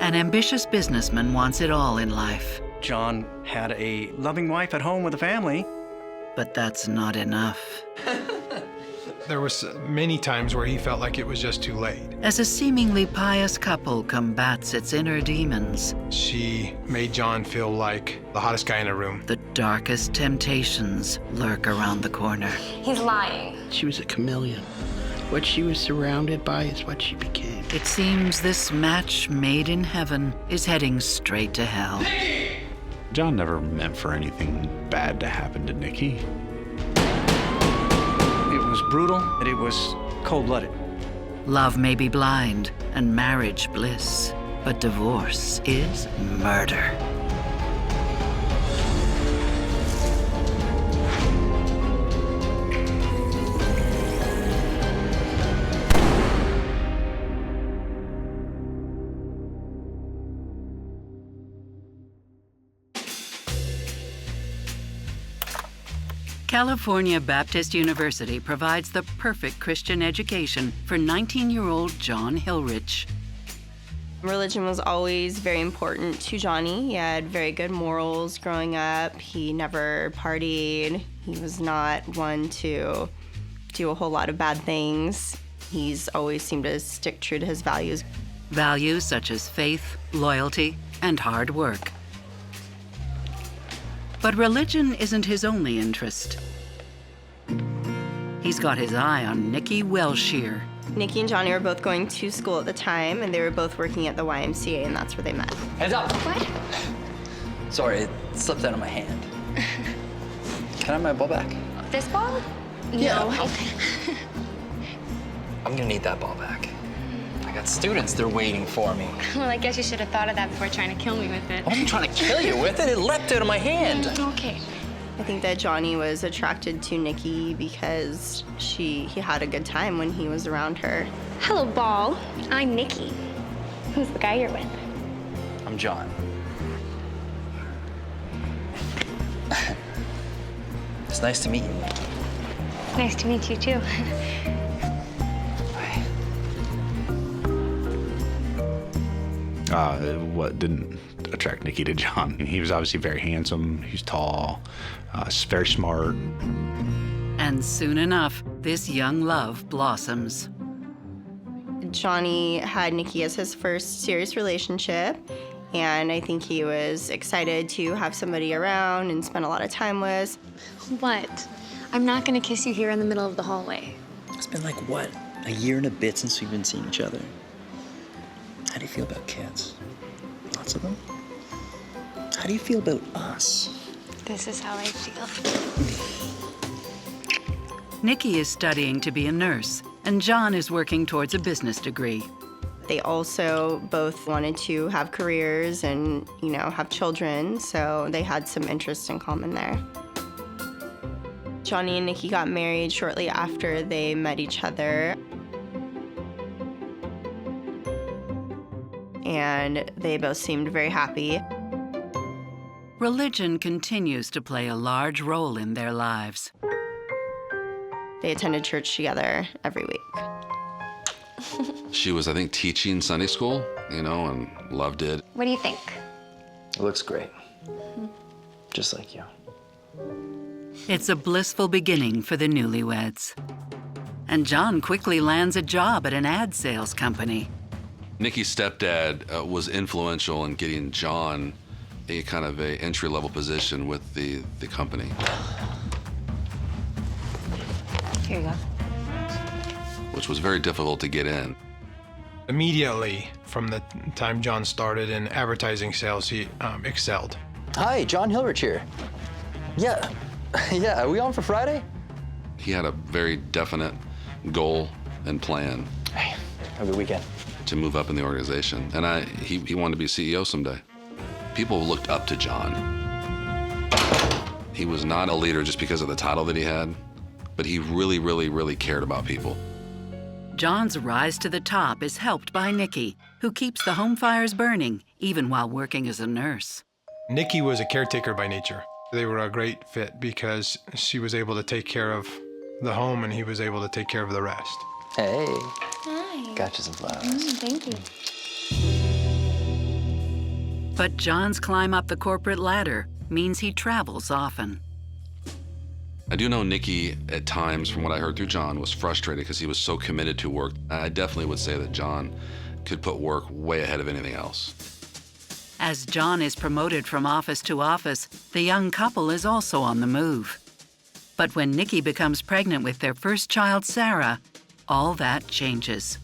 An ambitious businessman wants it all in life. John had a loving wife at home with a family. But that's not enough. There was many times where he felt like it was just too late. As a seemingly pious couple combats its inner demons, She made John feel like the hottest guy in the room. the darkest temptations lurk around the corner. He's lying. She was a chameleon. What she was surrounded by is what she became. It seems this match made in heaven is heading straight to hell. John never meant for anything bad to happen to Nikki. It was brutal, and it was cold-blooded. Love may be blind and marriage bliss, but divorce is murder. California Baptist University provides the perfect Christian education for 19-year-old John Hilrich. Religion was always very important to Johnny. He had very good morals growing up. He never partied. He was not one to do a whole lot of bad things. He's always seemed to stick true to his values. Values such as faith, loyalty, and hard work. But religion isn't his only interest. He's got his eye on Nikki Wellshear. Nikki and Johnny were both going to school at the time, and they were both working at the YMCA, and that's where they met. Hands up! What? Sorry, it slipped out of my hand. Can I have my ball back? This ball? Yeah. No. I'm gonna need that ball back. I got students, they're waiting for me. Well, I guess you should have thought of that before trying to kill me with it. I wasn't trying to kill you with it, it leapt out of my hand. Okay. I think that Johnny was attracted to Nikki because he had a good time when he was around her. Hello, Ball. I'm Nikki. Who's the guy you're with? I'm John. It's nice to meet you. Nice to meet you, too. What didn't attract Nikki to John? He was obviously very handsome, he's tall, very smart. And soon enough, this young love blossoms. Johnny had Nikki as his first serious relationship, and I think he was excited to have somebody around and spend a lot of time with. What? I'm not gonna kiss you here in the middle of the hallway. It's been like, what, a year and a bit since we've been seeing each other? How do you feel about kids? Lots of them? How do you feel about us? This is how I feel. Nikki is studying to be a nurse, and John is working towards a business degree. They also both wanted to have careers and, have children, so they had some interest in common there. Johnny and Nikki got married shortly after they met each other. And they both seemed very happy. Religion continues to play a large role in their lives. They attended church together every week. She was, I think, teaching Sunday school, and loved it. What do you think? It looks great. Just like you. It's a blissful beginning for the newlyweds. And John quickly lands a job at an ad sales company. Nikki's stepdad was influential in getting John a kind of a entry-level position with the company. Here you go. Which was very difficult to get in. Immediately from the time John started in advertising sales, he excelled. Hi, John Hilrich here. Yeah, are we on for Friday? He had a very definite goal and plan. Hey, have a good weekend. To move up in the organization. And he wanted to be CEO someday. People looked up to John. He was not a leader just because of the title that he had, but he really, really, really cared about people. John's rise to the top is helped by Nikki, who keeps the home fires burning, even while working as a nurse. Nikki was a caretaker by nature. They were a great fit because she was able to take care of the home and he was able to take care of the rest. Hey. Hi. Got you some flowers. Thank you. But John's climb up the corporate ladder means he travels often. I do know Nikki, at times, from what I heard through John, was frustrated because he was so committed to work. I definitely would say that John could put work way ahead of anything else. As John is promoted from office to office, the young couple is also on the move. But when Nikki becomes pregnant with their first child, Sarah, all that changes.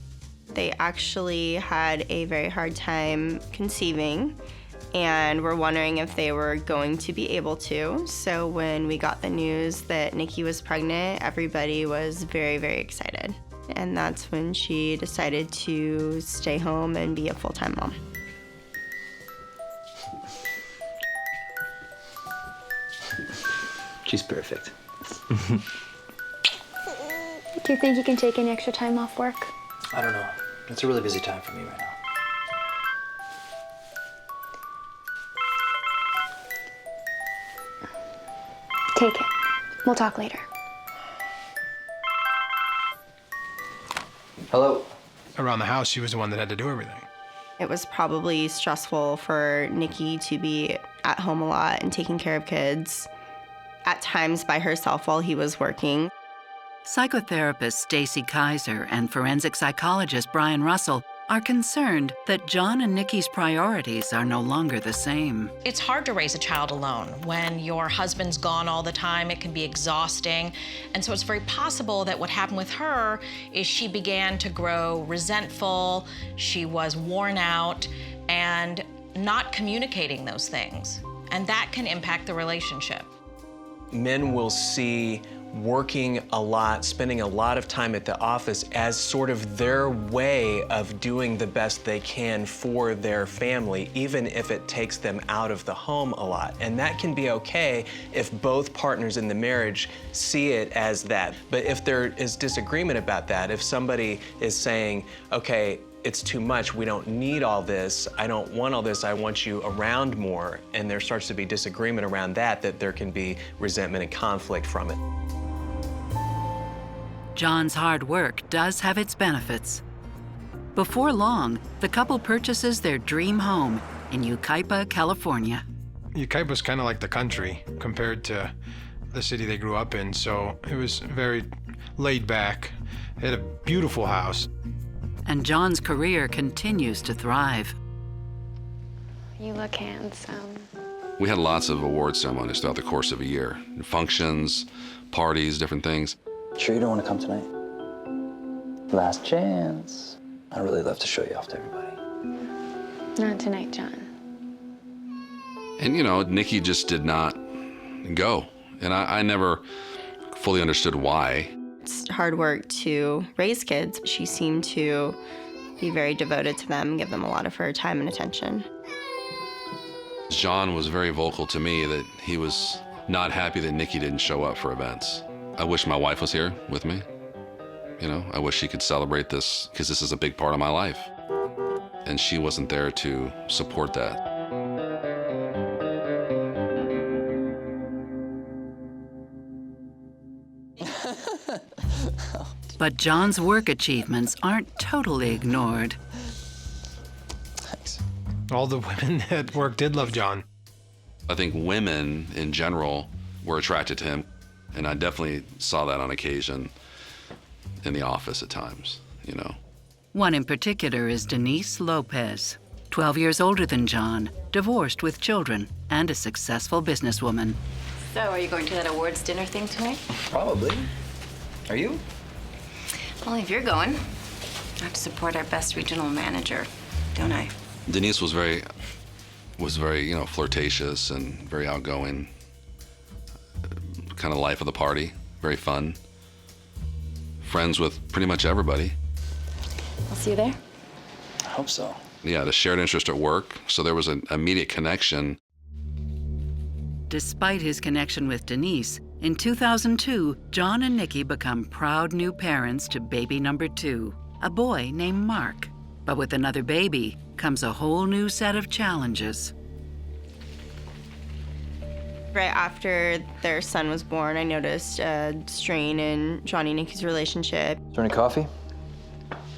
They actually had a very hard time conceiving and were wondering if they were going to be able to. So when we got the news that Nikki was pregnant, everybody was very, very excited. And that's when she decided to stay home and be a full-time mom. She's perfect. Do you think you can take any extra time off work? I don't know. It's a really busy time for me right now. Take it. We'll talk later. Hello. Around the house, she was the one that had to do everything. It was probably stressful for Nikki to be at home a lot and taking care of kids, at times by herself while he was working. Psychotherapist Stacy Kaiser and forensic psychologist Brian Russell are concerned that John and Nikki's priorities are no longer the same. It's hard to raise a child alone. When your husband's gone all the time, it can be exhausting. And so it's very possible that what happened with her is she began to grow resentful, she was worn out, and not communicating those things. And that can impact the relationship. Men will see working a lot, spending a lot of time at the office as sort of their way of doing the best they can for their family, even if it takes them out of the home a lot. And that can be okay if both partners in the marriage see it as that. But if there is disagreement about that, if somebody is saying, okay, it's too much, we don't need all this, I don't want all this, I want you around more, and there starts to be disagreement around that, that there can be resentment and conflict from it. John's hard work does have its benefits. Before long, the couple purchases their dream home in Yucaipa, California. Yucaipa's kind of like the country compared to the city they grew up in, so it was very laid back. They had a beautiful house. And John's career continues to thrive. You look handsome. We had lots of award ceremonies throughout the course of a year. Functions, parties, different things. Sure you don't want to come tonight? Last chance. I'd really love to show you off to everybody. Not tonight, John. And you know, Nikki just did not go. And I never fully understood why. It's hard work to raise kids. She seemed to be very devoted to them, give them a lot of her time and attention. John was very vocal to me that he was not happy that Nikki didn't show up for events. I wish my wife was here with me. You know, I wish she could celebrate this because this is a big part of my life. And she wasn't there to support that. But John's work achievements aren't totally ignored. Thanks. All the women at work did love John. I think women in general were attracted to him. And I definitely saw that on occasion in the office at times, you know. One in particular is Denise Lopez, 12 years older than John, divorced with children, and a successful businesswoman. So, are you going to that awards dinner thing tonight? Probably. Are you? Well, if you're going, I have to support our best regional manager, don't I? Denise was very, you know, flirtatious and very outgoing. Kind of life of the party, very fun. Friends with pretty much everybody. I'll see you there. I hope so. Yeah, the shared interest at work, so there was an immediate connection. Despite his connection with Denise, in 2002, John and Nikki become proud new parents to baby number 2, a boy named Mark. But with another baby comes a whole new set of challenges. Right after their son was born, I noticed a strain in Johnny and Nikki's relationship. Is there any coffee?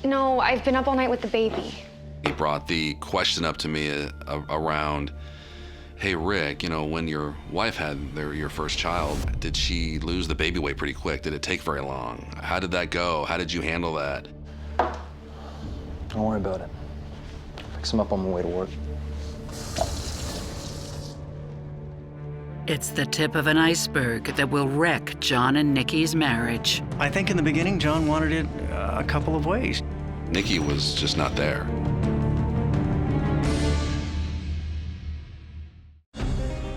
No, I've been up all night with the baby. He brought the question up to me around, hey, Rick, when your wife had your first child, did she lose the baby weight pretty quick? Did it take very long? How did that go? How did you handle that? Don't worry about it. Fix him up on my way to work. It's the tip of an iceberg that will wreck John and Nikki's marriage. I think in the beginning, John wanted it a couple of ways. Nikki was just not there.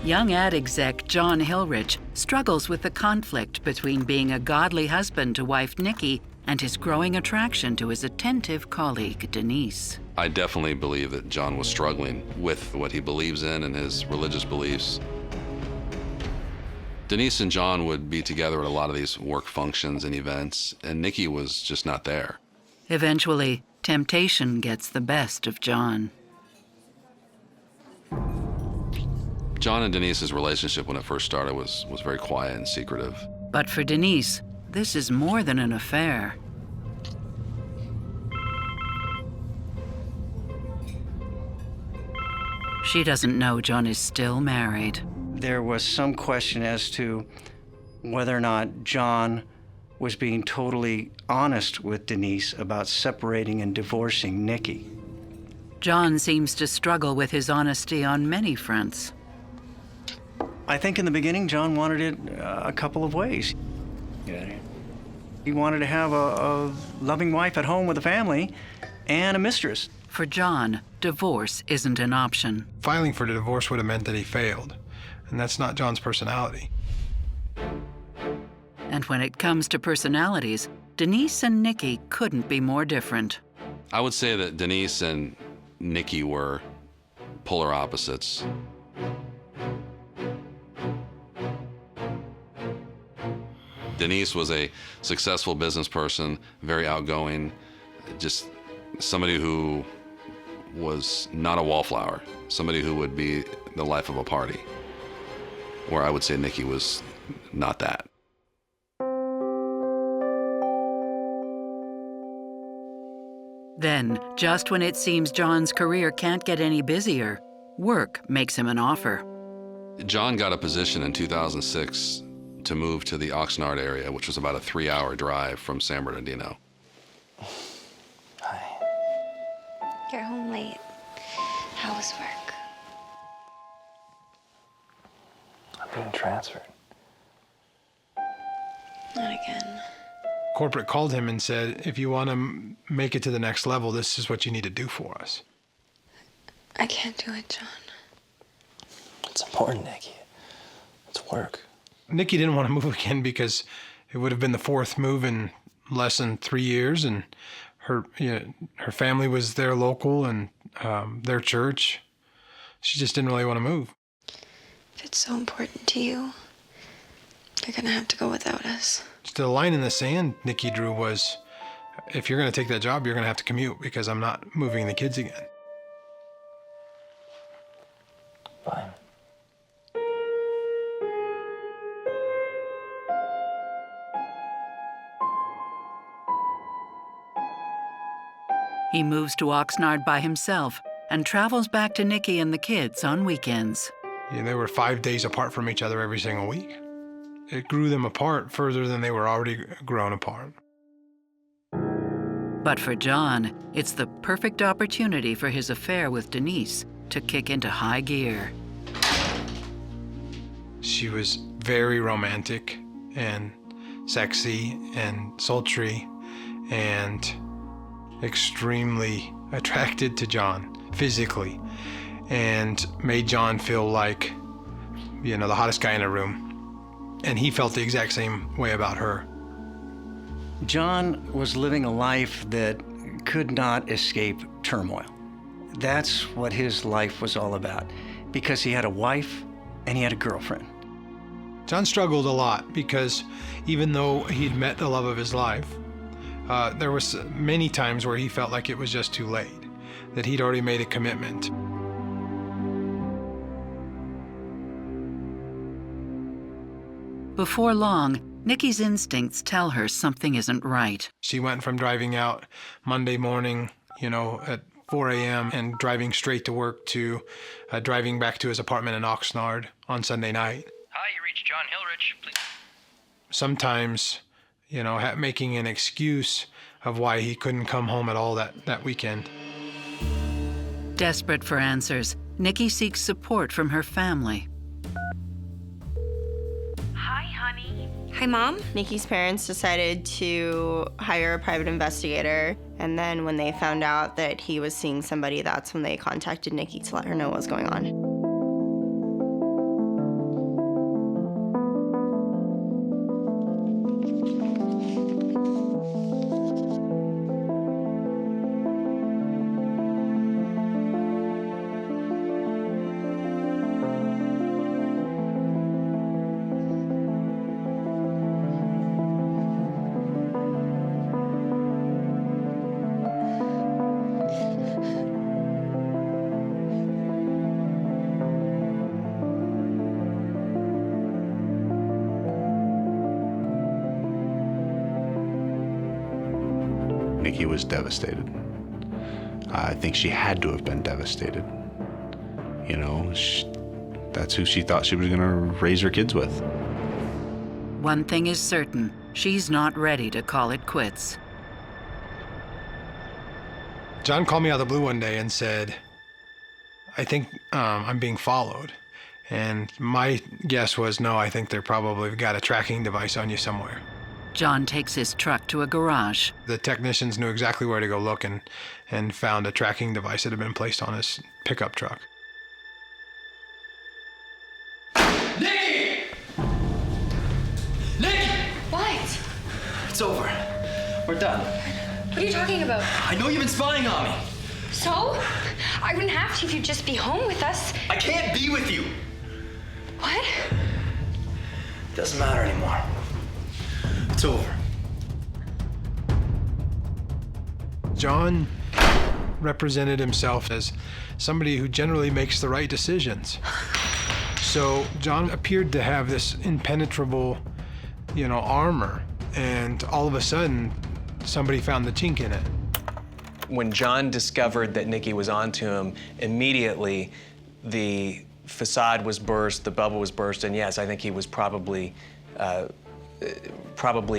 Young ad exec John Hillrich struggles with the conflict between being a godly husband to wife Nikki and his growing attraction to his attentive colleague Denise. I definitely believe that John was struggling with what he believes in and his religious beliefs. Denise and John would be together at a lot of these work functions and events, and Nikki was just not there. Eventually, temptation gets the best of John. John and Denise's relationship when it first started was very quiet and secretive. But for Denise, this is more than an affair. She doesn't know John is still married. There was some question as to whether or not John was being totally honest with Denise about separating and divorcing Nikki. John seems to struggle with his honesty on many fronts. I think in the beginning, John wanted it a couple of ways. He wanted to have a loving wife at home with a family and a mistress. For John, divorce isn't an option. Filing for the divorce would have meant that he failed, and that's not John's personality. And when it comes to personalities, Denise and Nikki couldn't be more different. I would say that Denise and Nikki were polar opposites. Denise was a successful business person, very outgoing, just somebody who was not a wallflower, somebody who would be the life of a party, where I would say Nikki was not that. Then, just when it seems John's career can't get any busier, work makes him an offer. John got a position in 2006 to move to the Oxnard area, which was about a 3-hour drive from San Bernardino. You're home late. How was work? I'm being transferred. Not again. Corporate called him and said, if you want to make it to the next level, this is what you need to do for us. I can't do it, John. It's important, Nikki. It's work. Nikki didn't want to move again because it would have been the fourth move in less than 3 years, and her family was their local and their church. She just didn't really want to move. If it's so important to you, you're gonna have to go without us. The line in the sand Nikki drew was, if you're going to take that job, you're going to have to commute because I'm not moving the kids again. Fine. He moves to Oxnard by himself and travels back to Nikki and the kids on weekends. Yeah, they were 5 days apart from each other every single week. It grew them apart further than they were already grown apart. But for John, it's the perfect opportunity for his affair with Denise to kick into high gear. She was very romantic and sexy and sultry and extremely attracted to John physically, and made John feel like, the hottest guy in the room. And he felt the exact same way about her. John was living a life that could not escape turmoil. That's what his life was all about, because he had a wife and he had a girlfriend. John struggled a lot because even though he'd met the love of his life, there was many times where he felt like it was just too late, that he'd already made a commitment. Before long, Nikki's instincts tell her something isn't right. She went from driving out Monday morning, at 4 a.m. and driving straight to work to driving back to his apartment in Oxnard on Sunday night. Hi, you reached John Hillrich. Please. Sometimes, making an excuse of why he couldn't come home at all that weekend. Desperate for answers, Nikki seeks support from her family. Hi, honey. Hi, Mom. Nikki's parents decided to hire a private investigator, and then when they found out that he was seeing somebody, that's when they contacted Nikki to let her know what was going on. Nikki was devastated. I think she had to have been devastated. That's who she thought she was going to raise her kids with. One thing is certain, she's not ready to call it quits. John called me out of the blue one day and said, I think I'm being followed. And my guess was, no, I think they're probably got a tracking device on you somewhere. John takes his truck to a garage. The technicians knew exactly where to go look and found a tracking device that had been placed on his pickup truck. Nikki! Nikki! What? It's over. We're done. What are you talking about? I know you've been spying on me. So? I wouldn't have to if you'd just be home with us. I can't be with you. What? Doesn't matter anymore. It's over. John represented himself as somebody who generally makes the right decisions. So John appeared to have this impenetrable, armor, and all of a sudden, somebody found the chink in it. When John discovered that Nikki was onto him, immediately the facade was burst, the bubble was burst, and yes, I think he was probably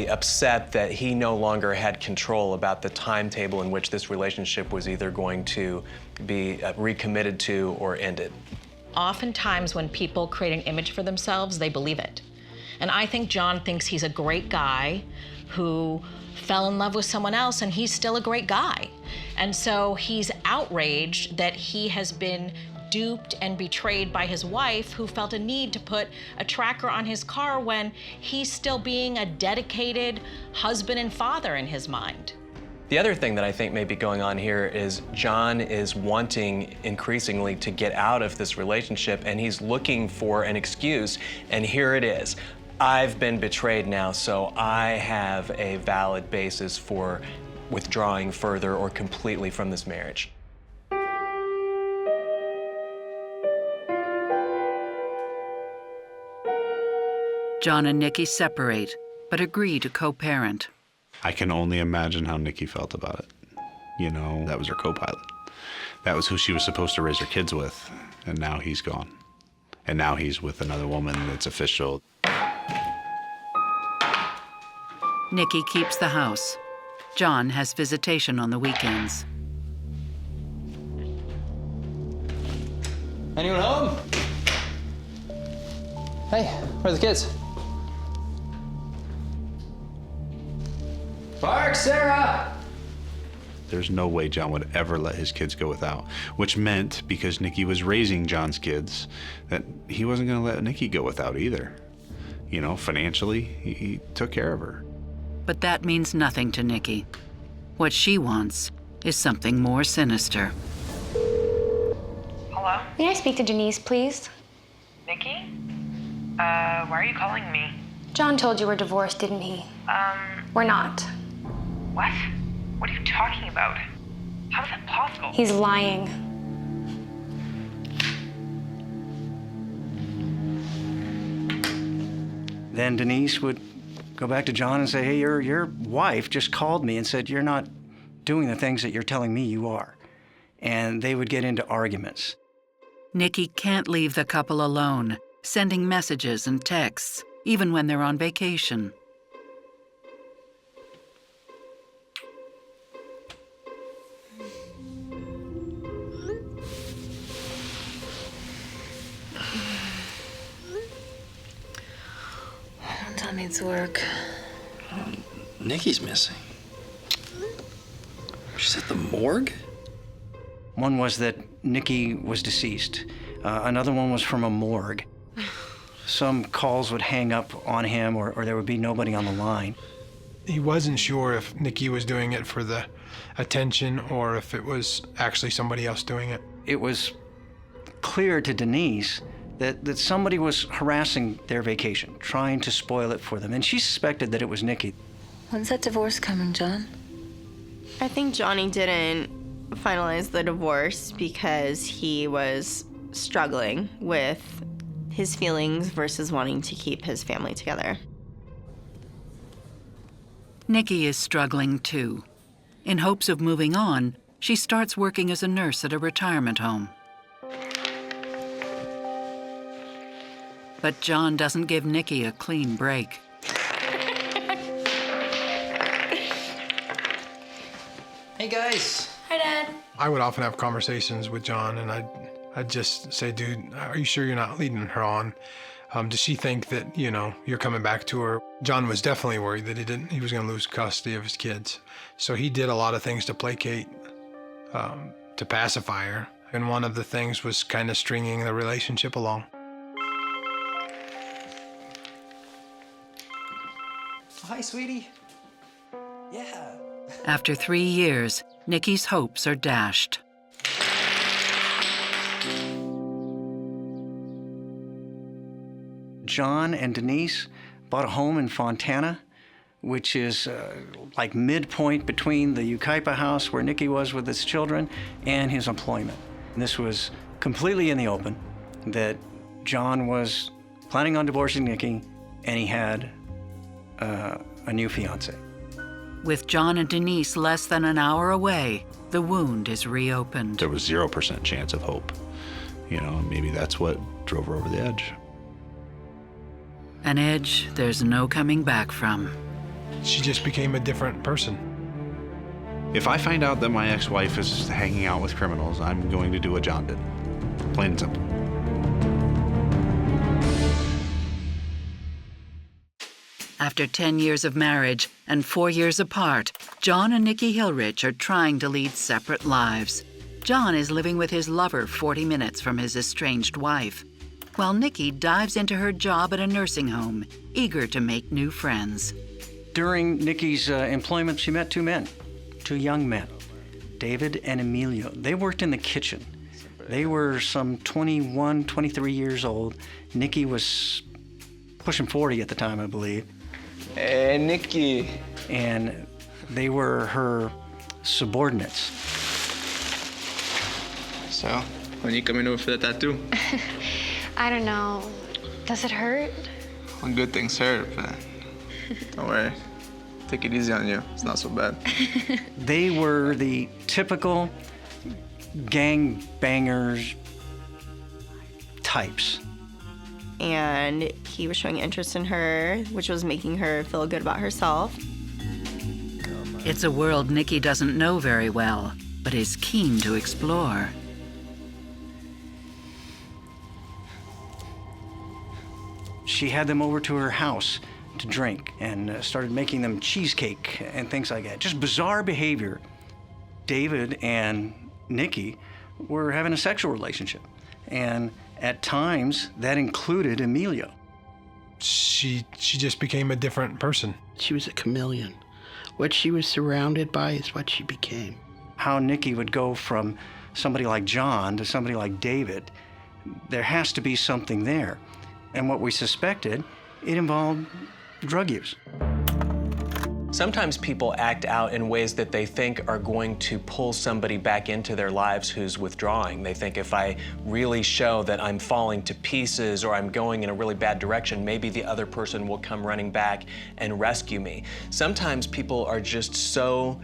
upset that he no longer had control about the timetable in which this relationship was either going to be recommitted to or ended. Oftentimes when people create an image for themselves, they believe it. And I think John thinks he's a great guy who fell in love with someone else, and he's still a great guy. And so he's outraged that he has been duped and betrayed by his wife, who felt a need to put a tracker on his car when he's still being a dedicated husband and father in his mind. The other thing that I think may be going on here is John is wanting increasingly to get out of this relationship, and he's looking for an excuse, and here it is. I've been betrayed now, so I have a valid basis for withdrawing further or completely from this marriage. John and Nikki separate, but agree to co-parent. I can only imagine how Nikki felt about it. That was her co-pilot. That was who she was supposed to raise her kids with, and now he's gone. And now he's with another woman that's official. Nikki keeps the house. John has visitation on the weekends. Anyone home? Hey, where are the kids? Mark, Sarah! There's no way John would ever let his kids go without, which meant, because Nikki was raising John's kids, that he wasn't going to let Nikki go without either. Financially, he took care of her. But that means nothing to Nikki. What she wants is something more sinister. Hello? May I speak to Denise, please? Nikki? Why are you calling me? John told you we're divorced, didn't he? We're not. What? What are you talking about? How is that possible? He's lying. Then Denise would go back to John and say, hey, your wife just called me and said you're not doing the things that you're telling me you are. and they would get into arguments. Nikki can't leave the couple alone, sending messages and texts, even when they're on vacation. Don't tell me it's work. Nikki's missing. She's at the morgue? One was that Nikki was deceased. Another one was from a morgue. Some calls would hang up on him, or there would be nobody on the line. He wasn't sure if Nikki was doing it for the attention or if it was actually somebody else doing it. It was clear to Denise that somebody was harassing their vacation, trying to spoil it for them, and she suspected that it was Nikki. When's that divorce coming, John? I think Johnny didn't finalize the divorce because he was struggling with his feelings versus wanting to keep his family together. Nikki is struggling too. In hopes of moving on, she starts working as a nurse at a retirement home. But John doesn't give Nikki a clean break. Hey, guys. Hi, Dad. I would often have conversations with John, and I'd just say, dude, are you sure you're not leading her on? Does she think that, you're coming back to her? John was definitely worried that he was going to lose custody of his kids. So he did a lot of things to placate, to pacify her. And one of the things was kind of stringing the relationship along. Hi, sweetie. Yeah. After 3 years, Nikki's hopes are dashed. John and Denise bought a home in Fontana, which is like midpoint between the Ukaipa house where Nikki was with his children and his employment. And this was completely in the open, that John was planning on divorcing Nikki, and he had a new fiance. With John and Denise less than an hour away, the wound is reopened. There was 0% chance of hope. Maybe that's what drove her over the edge. An edge there's no coming back from. She just became a different person. If I find out that my ex-wife is hanging out with criminals, I'm going to do what John did. Plain and simple. After 10 years of marriage and 4 years apart, John and Nikki Hillrich are trying to lead separate lives. John is living with his lover 40 minutes from his estranged wife, while Nikki dives into her job at a nursing home, eager to make new friends. During Nikki's employment, she met two young men, David and Emilio. They worked in the kitchen. They were some 21, 23 years old. Nikki was pushing 40 at the time, I believe. Hey, Nikki. And they were her subordinates. So, when you coming over for the tattoo? I don't know. Does it hurt? Well, good things hurt, but don't worry. Take it easy on you. It's not so bad. They were the typical gang bangers types. And he was showing interest in her, which was making her feel good about herself. It's a world Nikki doesn't know very well, but is keen to explore. She had them over to her house to drink and started making them cheesecake and things like that. Just bizarre behavior. David and Nikki were having a sexual relationship. And at times, that included Emilio. She just became a different person. She was a chameleon. What she was surrounded by is what she became. How Nikki would go from somebody like John to somebody like David, there has to be something there. And what we suspected, it involved drug use. Sometimes people act out in ways that they think are going to pull somebody back into their lives who's withdrawing. They think if I really show that I'm falling to pieces or I'm going in a really bad direction, maybe the other person will come running back and rescue me. Sometimes people are just so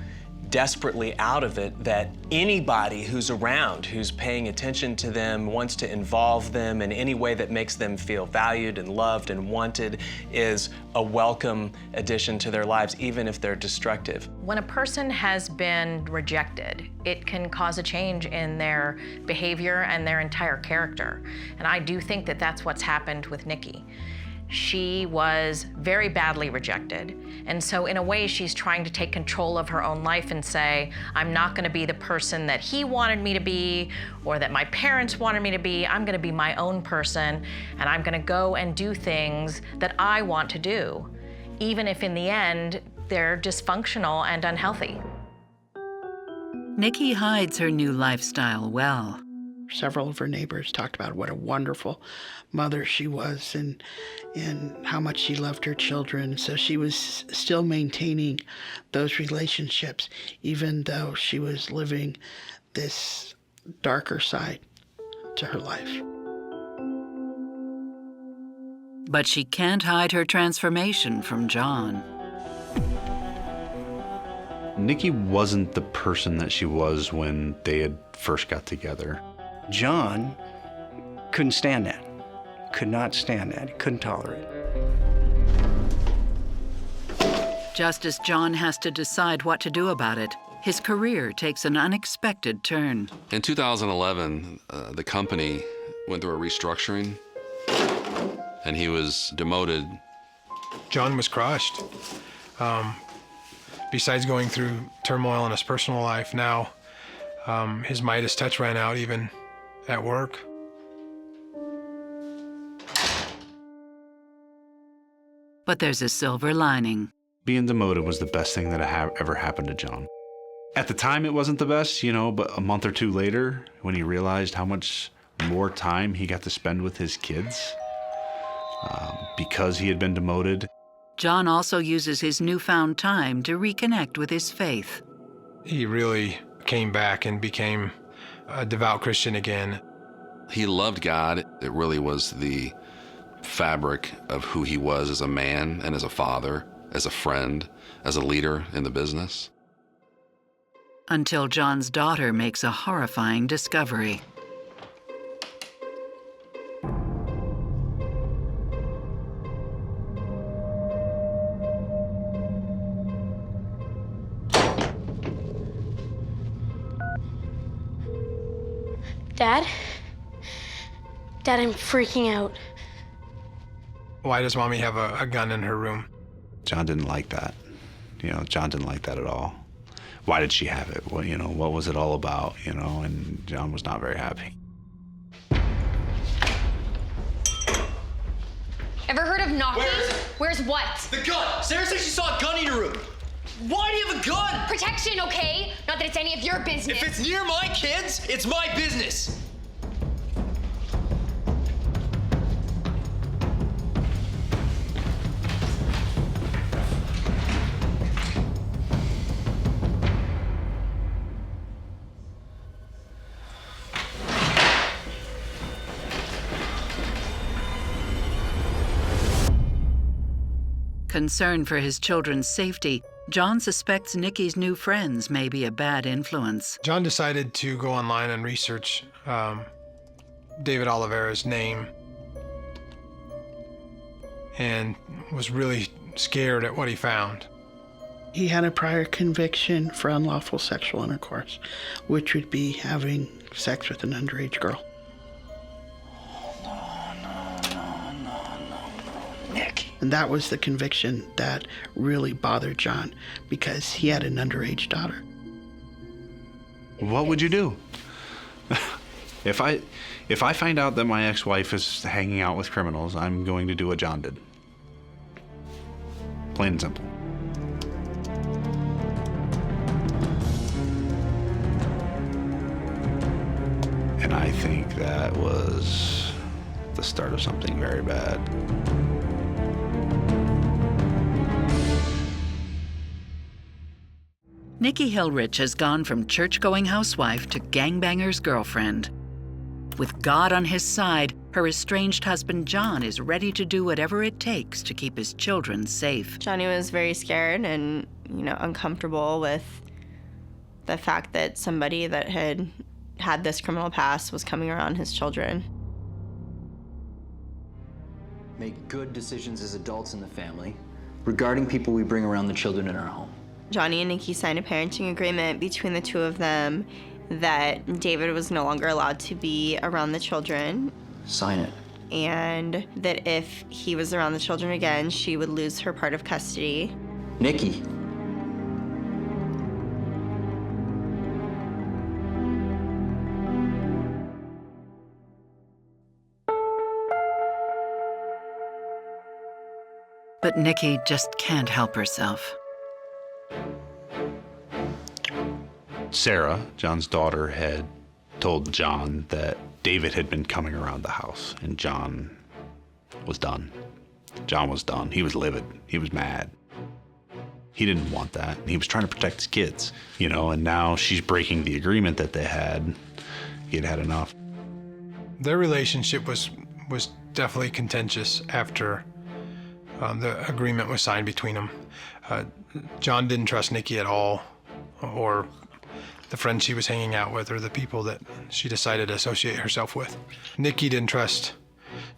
desperately out of it that anybody who's around, who's paying attention to them, wants to involve them in any way that makes them feel valued and loved and wanted is a welcome addition to their lives, even if they're destructive. When a person has been rejected, it can cause a change in their behavior and their entire character. And I do think that that's what's happened with Nikki. She was very badly rejected. And so in a way, she's trying to take control of her own life and say, I'm not gonna be the person that he wanted me to be or that my parents wanted me to be. I'm gonna be my own person, and I'm gonna go and do things that I want to do, even if in the end, they're dysfunctional and unhealthy. Nikki hides her new lifestyle well. Several of her neighbors talked about what a wonderful mother she was and how much she loved her children. So she was still maintaining those relationships, even though she was living this darker side to her life. But she can't hide her transformation from John. Nikki wasn't the person that she was when they had first got together. John couldn't stand that. Could not stand that. He couldn't tolerate it. Just as John has to decide what to do about it, his career takes an unexpected turn. In 2011, the company went through a restructuring, and he was demoted. John was crushed. Besides going through turmoil in his personal life, now his Midas touch ran out even at work. But there's a silver lining. Being demoted was the best thing that ever happened to John. At the time, it wasn't the best, but a month or two later, when he realized how much more time he got to spend with his kids because he had been demoted. John also uses his newfound time to reconnect with his faith. He really came back and became a devout Christian again. He loved God. It really was the fabric of who he was as a man and as a father, as a friend, as a leader in the business. Until John's daughter makes a horrifying discovery. Dad? Dad, I'm freaking out. Why does Mommy have a gun in her room? John didn't like that. John didn't like that at all. Why did she have it? Well, what was it all about? And John was not very happy. Ever heard of knocking? Where is it? Where's what? The gun! Sarah said she saw a gun in your room. Why do you have a gun? Protection, okay? Not that it's any of your business. If it's near my kids, it's my business. Concerned for his children's safety, John suspects Nikki's new friends may be a bad influence. John decided to go online and research David Oliveira's name and was really scared at what he found. He had a prior conviction for unlawful sexual intercourse, which would be having sex with an underage girl. And that was the conviction that really bothered John, because he had an underage daughter. What would you do? If I find out that my ex-wife is hanging out with criminals, I'm going to do what John did. Plain and simple. And I think that was the start of something very bad. Nikki Hillrich has gone from church-going housewife to gangbanger's girlfriend. With God on his side, her estranged husband John is ready to do whatever it takes to keep his children safe. Johnny was very scared and, uncomfortable with the fact that somebody that had this criminal past was coming around his children. Make good decisions as adults in the family regarding people we bring around the children in our home. Johnny and Nikki signed a parenting agreement between the two of them that David was no longer allowed to be around the children. Sign it. And that if he was around the children again, she would lose her part of custody. Nikki. But Nikki just can't help herself. Sarah, John's daughter, had told John that David had been coming around the house, and John was done. John was done. He was livid. He was mad. He didn't want that. He was trying to protect his kids, you know, and now she's breaking the agreement that they had. He had had enough. Their relationship was definitely contentious after the agreement was signed between them. John didn't trust Nikki at all, or the friends she was hanging out with, or the people that she decided to associate herself with. Nikki didn't trust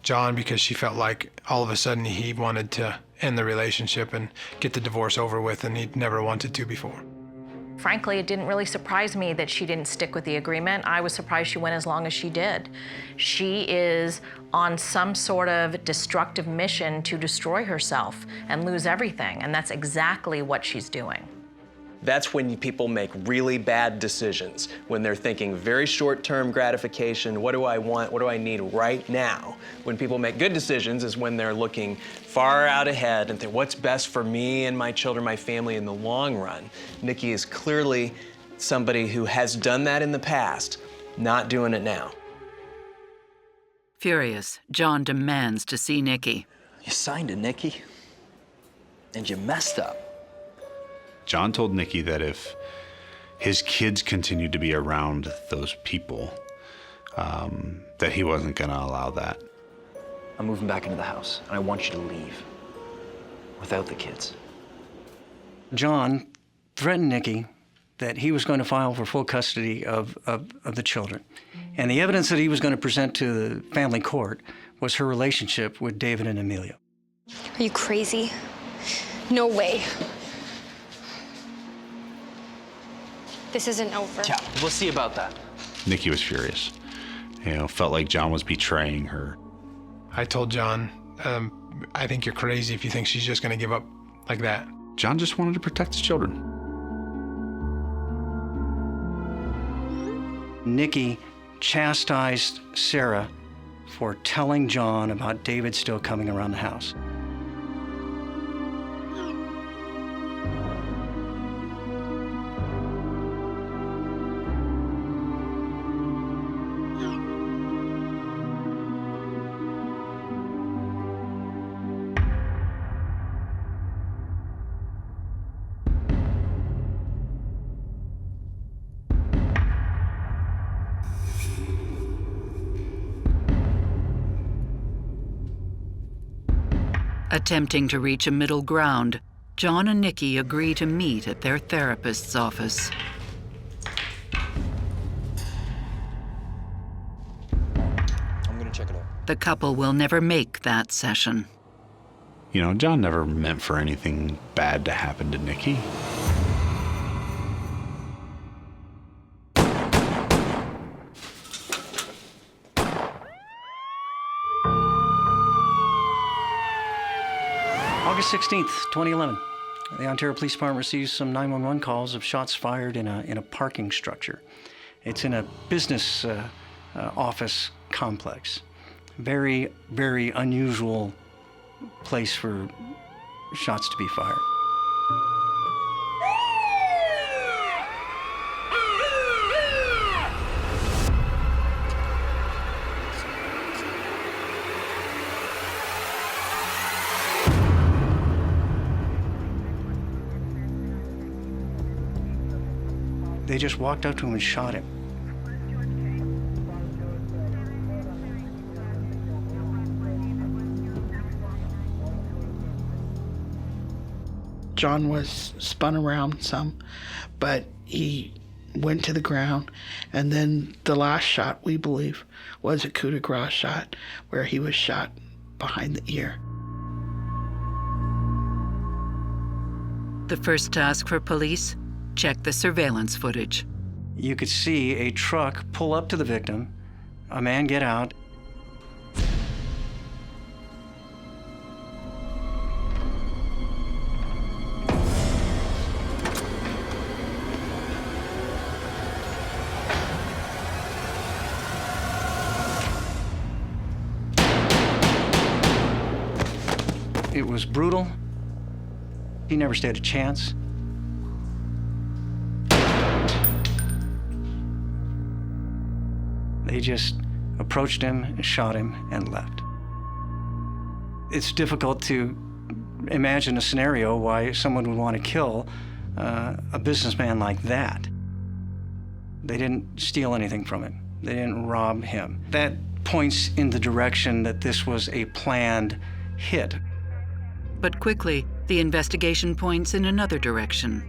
John because she felt like all of a sudden he wanted to end the relationship and get the divorce over with, and he'd never wanted to before. Frankly, it didn't really surprise me that she didn't stick with the agreement. I was surprised she went as long as she did. She is on some sort of destructive mission to destroy herself and lose everything, and that's exactly what she's doing. That's when people make really bad decisions, when they're thinking very short-term gratification, what do I want, what do I need right now? When people make good decisions is when they're looking far out ahead and think, what's best for me and my children, my family in the long run? Nikki is clearly somebody who has done that in the past, not doing it now. Furious, John demands to see Nikki. You signed it, Nikki, and you messed up. John told Nikki that if his kids continued to be around those people, that he wasn't going to allow that. I'm moving back into the house, and I want you to leave without the kids. John threatened Nikki that he was going to file for full custody of the children. And the evidence that he was going to present to the family court was her relationship with David and Amelia. Are you crazy? No way. This isn't over. Yeah, we'll see about that. Nikki was furious. You know, felt like John was betraying her. I told John, I think you're crazy if you think she's just going to give up like that. John just wanted to protect his children. Nikki chastised Sarah for telling John about David still coming around the house. Attempting to reach a middle ground, John and Nikki agree to meet at their therapist's office. I'm gonna check it out. The couple will never make that session. You know, John never meant for anything bad to happen to Nikki. August 16th, 2011. The Ontario Police Department receives some 911 calls of shots fired in a parking structure. It's in a business office complex. Very, very unusual place for shots to be fired. They just walked up to him and shot him. John was spun around some, but he went to the ground. And then the last shot, we believe, was a coup de grace shot where he was shot behind the ear. The first task for police, check the surveillance footage. You could see a truck pull up to the victim, a man get out. It was brutal. He never stood a chance. They just approached him, shot him, and left. It's difficult to imagine a scenario why someone would want to kill a businessman like that. They didn't steal anything from him. They didn't rob him. That points in the direction that this was a planned hit. But quickly, the investigation points in another direction.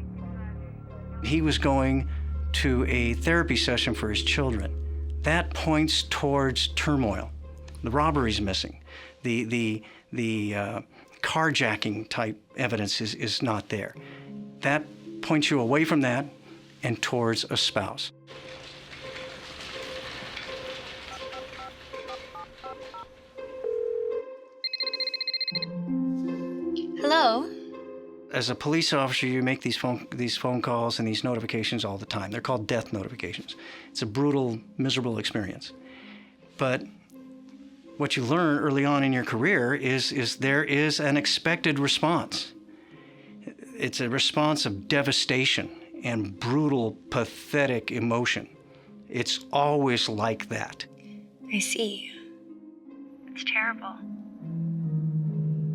He was going to a therapy session for his children. That points towards turmoil. The robbery's missing. The carjacking type evidence is not there. That points you away from that and towards a spouse. Hello? As a police officer, you make these phone calls and these notifications all the time. They're called death notifications. It's a brutal, miserable experience. But what you learn early on in your career is there is an expected response. It's a response of devastation and brutal, pathetic emotion. It's always like that. I see. It's terrible.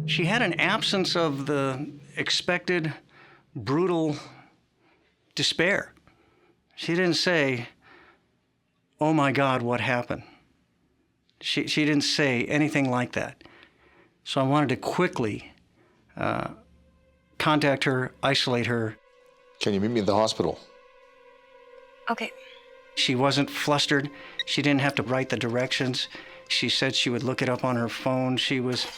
She had an absence of the expected, brutal despair. She didn't say, "Oh my God, what happened?" She didn't say anything like that. So I wanted to quickly contact her, isolate her. Can you meet me at the hospital? Okay. She wasn't flustered. She didn't have to write the directions. She said she would look it up on her phone. She was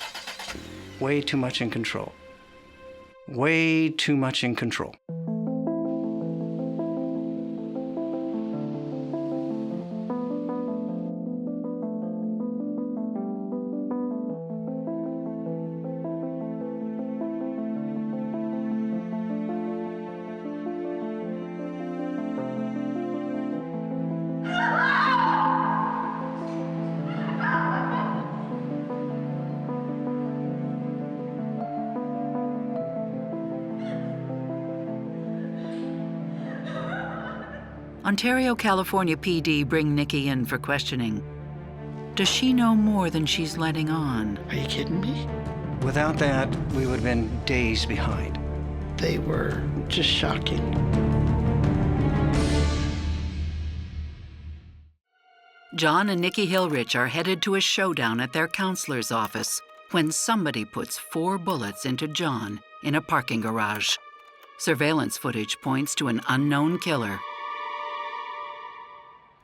way too much in control. Way too much in control. Ontario, California PD bring Nikki in for questioning. Does she know more than she's letting on? Are you kidding me? Without that, we would have been days behind. They were just shocking. John and Nikki Hillrich are headed to a showdown at their counselor's office when somebody puts 4 bullets into John in a parking garage. Surveillance footage points to an unknown killer.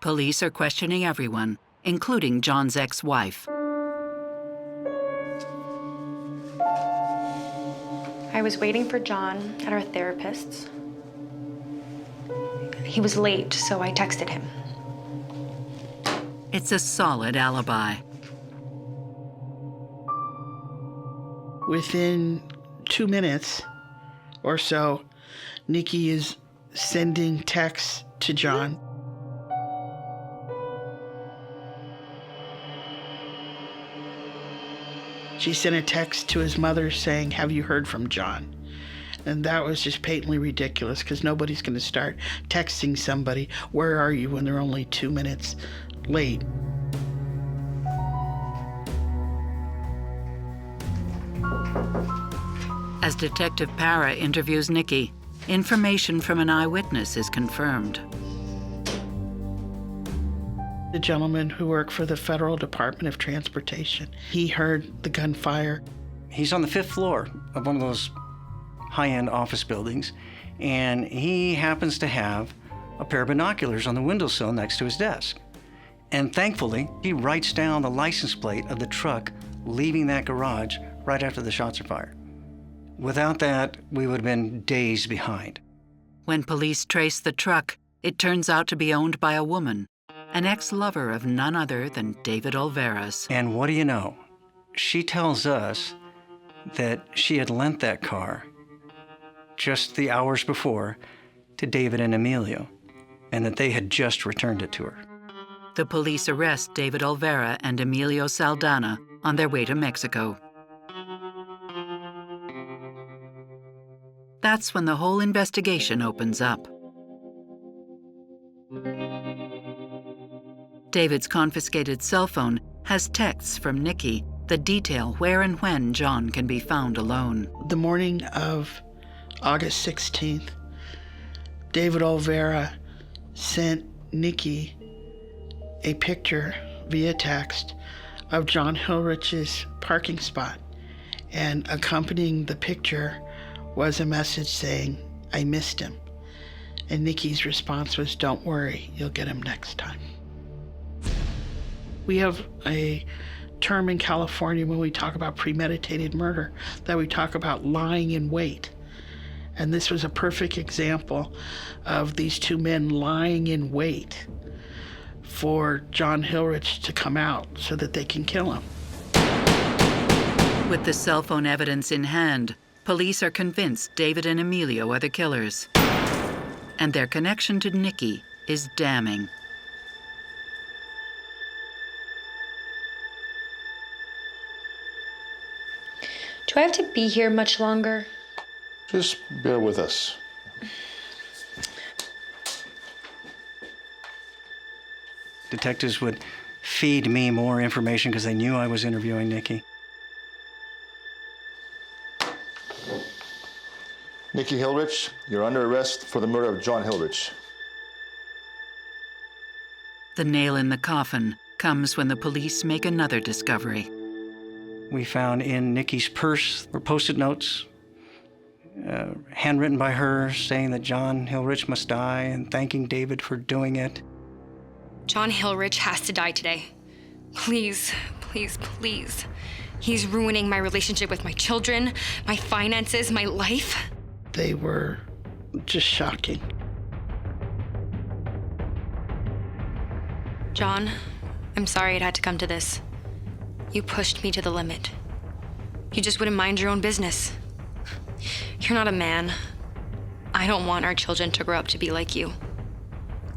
Police are questioning everyone, including John's ex-wife. I was waiting for John at our therapist's. He was late, so I texted him. It's a solid alibi. Within 2 minutes or so, Nikki is sending texts to John. She sent a text to his mother saying, "Have you heard from John?" And that was just patently ridiculous because nobody's going to start texting somebody, "Where are you?" when they're only 2 minutes late. As Detective Para interviews Nikki, information from an eyewitness is confirmed. The gentleman who worked for the Federal Department of Transportation, he heard the gunfire. He's on the 5th floor of one of those high-end office buildings, and he happens to have a pair of binoculars on the windowsill next to his desk. And thankfully, he writes down the license plate of the truck leaving that garage right after the shots are fired. Without that, we would have been days behind. When police trace the truck, it turns out to be owned by a woman, an ex-lover of none other than David Olveras. And what do you know? She tells us that she had lent that car just the hours before to David and Emilio, and that they had just returned it to her. The police arrest David Olvera and Emilio Saldana on their way to Mexico. That's when the whole investigation opens up. David's confiscated cell phone has texts from Nikki that detail where and when John can be found alone. The morning of August 16th, David Olvera sent Nikki a picture via text of John Hillrich's parking spot, and accompanying the picture was a message saying, "I missed him." And Nikki's response was, "Don't worry, you'll get him next time." We have a term in California when we talk about premeditated murder that we talk about lying in wait. And this was a perfect example of these two men lying in wait for John Hillrich to come out so that they can kill him. With the cell phone evidence in hand, police are convinced David and Emilio are the killers. And their connection to Nikki is damning. Do I have to be here much longer? Just bear with us. Detectives would feed me more information because they knew I was interviewing Nikki. Nikki Hillrich, you're under arrest for the murder of John Hillrich. The nail in the coffin comes when the police make another discovery. We found in Nikki's purse were Post-it notes, handwritten by her, saying that John Hillrich must die and thanking David for doing it. John Hillrich has to die today. Please, please, please. He's ruining my relationship with my children, my finances, my life. They were just shocking. John, I'm sorry it had to come to this. You pushed me to the limit. You just wouldn't mind your own business. You're not a man. I don't want our children to grow up to be like you.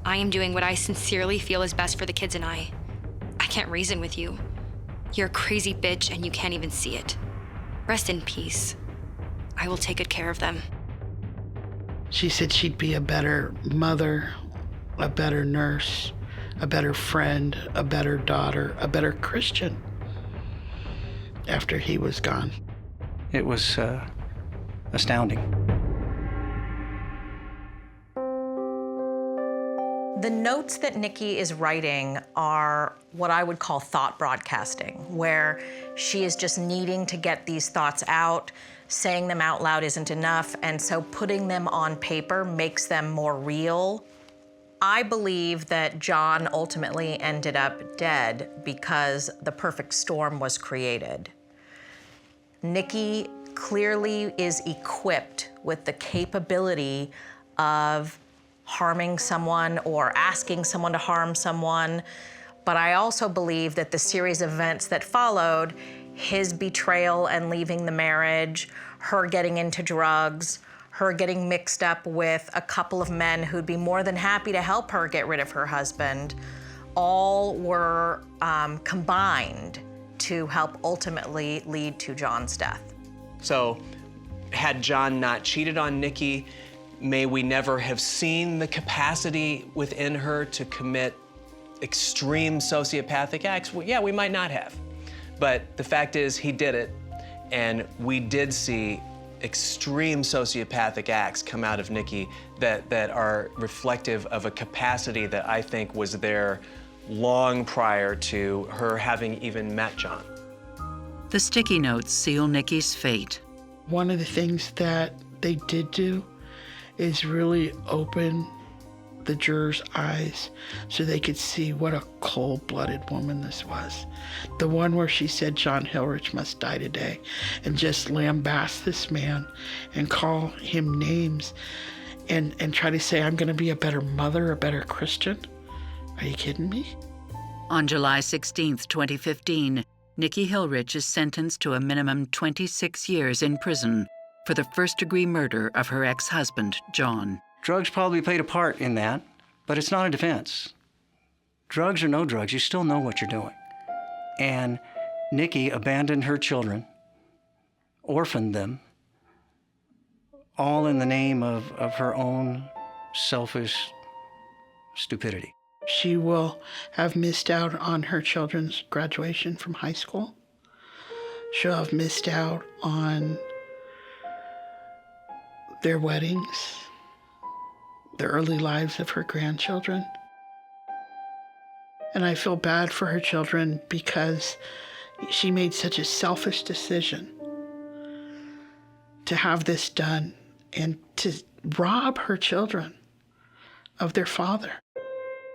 I am doing what I sincerely feel is best for the kids and I can't reason with you. You're a crazy bitch and you can't even see it. Rest in peace. I will take good care of them. She said she'd be a better mother, a better nurse, a better friend, a better daughter, a better Christian after he was gone. It was astounding. The notes that Nikki is writing are what I would call thought broadcasting, where she is just needing to get these thoughts out. Saying them out loud isn't enough, and so putting them on paper makes them more real. I believe that John ultimately ended up dead because the perfect storm was created. Nikki clearly is equipped with the capability of harming someone or asking someone to harm someone, but I also believe that the series of events that followed, his betrayal and leaving the marriage, her getting into drugs, her getting mixed up with a couple of men who'd be more than happy to help her get rid of her husband, all were combined to help ultimately lead to John's death. So, had John not cheated on Nikki, may we never have seen the capacity within her to commit extreme sociopathic acts? Well, yeah, we might not have. But the fact is, he did it, and we did see extreme sociopathic acts come out of Nikki that are reflective of a capacity that I think was there long prior to her having even met John. The sticky notes seal Nikki's fate. One of the things that they did do is really open the jurors' eyes so they could see what a cold-blooded woman this was. The one where she said John Hillrich must die today, and just lambast this man and call him names and try to say, I'm going to be a better mother, a better Christian. Are you kidding me? On July 16th, 2015, Nikki Hillrich is sentenced to a minimum 26 years in prison for the first-degree murder of her ex-husband, John. Drugs probably played a part in that, but it's not a defense. Drugs or no drugs, you still know what you're doing. And Nikki abandoned her children, orphaned them, all in the name of her own selfish stupidity. She will have missed out on her children's graduation from high school. She'll have missed out on their weddings, the early lives of her grandchildren. And I feel bad for her children because she made such a selfish decision to have this done and to rob her children of their father.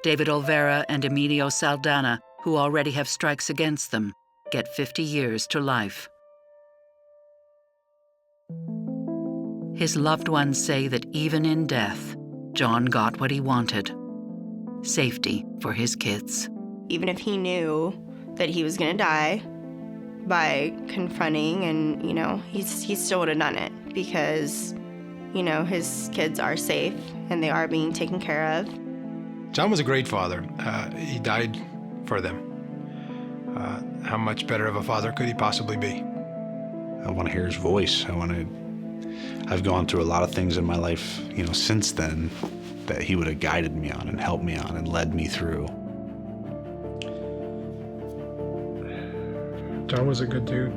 David Olvera and Emilio Saldana, who already have strikes against them, get 50 years to life. His loved ones say that even in death, John got what he wanted: safety for his kids. Even if he knew that he was going to die by confronting, and, he still would have done it because, his kids are safe and they are being taken care of. John was a great father. He died for them. How much better of a father could he possibly be? I want to hear his voice. I've gone through a lot of things in my life, since then, that he would have guided me on and helped me on and led me through. John was a good dude.